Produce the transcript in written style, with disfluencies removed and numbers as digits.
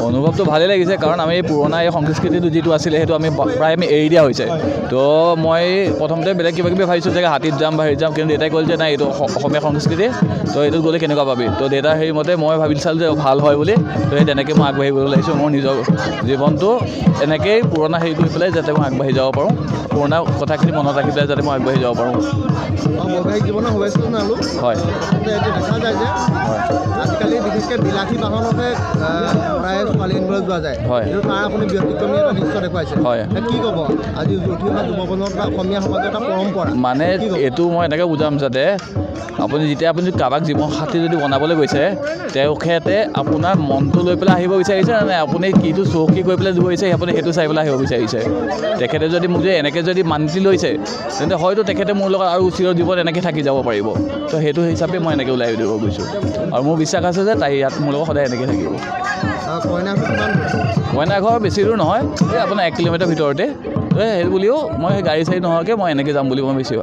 অনুভৱটো ভালেই লাগিছে কাৰণ আমি পুৰণা এই সংস্কৃতিটো যিটো আছিলে সেইটো আমি প্ৰায় এৰি দিয়া হৈছে তো মই প্ৰথমতে বেলেগ কিবা কিবি ভাবিছোঁ যে হাতীত যাম বা হেৰিত যাম কিন্তু দেউতাই ক'লে যে নাই এইটো অসমীয়া সংস্কৃতি তো এইটোত গ'লে কেনেকুৱা পাবি তো দেউতাৰ হেৰিমতে মই ভাবি চালোঁ যে ভাল হয় বুলি তো সেই তেনেকৈ মই আগবাঢ়িবলৈ লাগিছোঁ মোৰ নিজৰ জীৱনটো এনেকৈয়ে পুৰণা হেৰি কৰি পেলাই যাতে মই আগবাঢ়ি যাব পাৰোঁ পুৰণা কথাখিনি মনত ৰাখি পেলাই যাতে মই আগবাঢ়ি যাব পাৰোঁ বৈবাহিক জীৱনৰ শুভেচ্ছা জনালোঁ হয় এইটো দেখা যায় যে আজিকালি বিশেষকৈ বিলাসী বাহনতে প্ৰায় ছোৱালী আনিবলৈ যোৱা যায় হয় কিন্তু তাৰ আপুনি ব্যতিক্ৰমী এটা দৃশ্য দেখুৱাইছে হয় কি ক'ব আজি উঠি অহা যুৱপ্ৰজন্মৰ বা অসমীয়া সমাজৰ এটা পৰম্পৰা মানে এইটো মই এনেকৈ বুজাম যাতে আপুনি যেতিয়া আপুনি কাৰোবাক জীৱনসাথী যদি বনাবলৈ গৈছে তেখেতে আপোনাৰ মনটো লৈ পেলাই আহিব বিচাৰিছে নে আপুনি কিটো চৌকি কৰি পেলাই দিব বিচাৰিছে আপুনি সেইটো চাই পেলাই আহিব বিচাৰিছে তেখেতে যদি মোক যে এনেকৈ যদি মান্তি লৈছে তেন্তে হয়তো তেখেতে মোৰ লগত আৰু চিৰ জীৱন এনেকৈ থাকি যাব পাৰিব তো সেইটো হিচাপে মই এনেকৈ ওলাই দিব গৈছোঁ আৰু মোৰ বিশ্বাস আছে যে তাই ইয়াত মোৰ লগত সদায় এনেকৈ থাকিব কইনা ঘৰ বেছি দূৰ নহয় এই আপোনাৰ 1 কিলোমিটাৰ ভিতৰতে সেই বুলিও মই গাড়ী চাড়ী নোহোৱাকৈ মই এনেকৈ যাম বুলি মই বেছি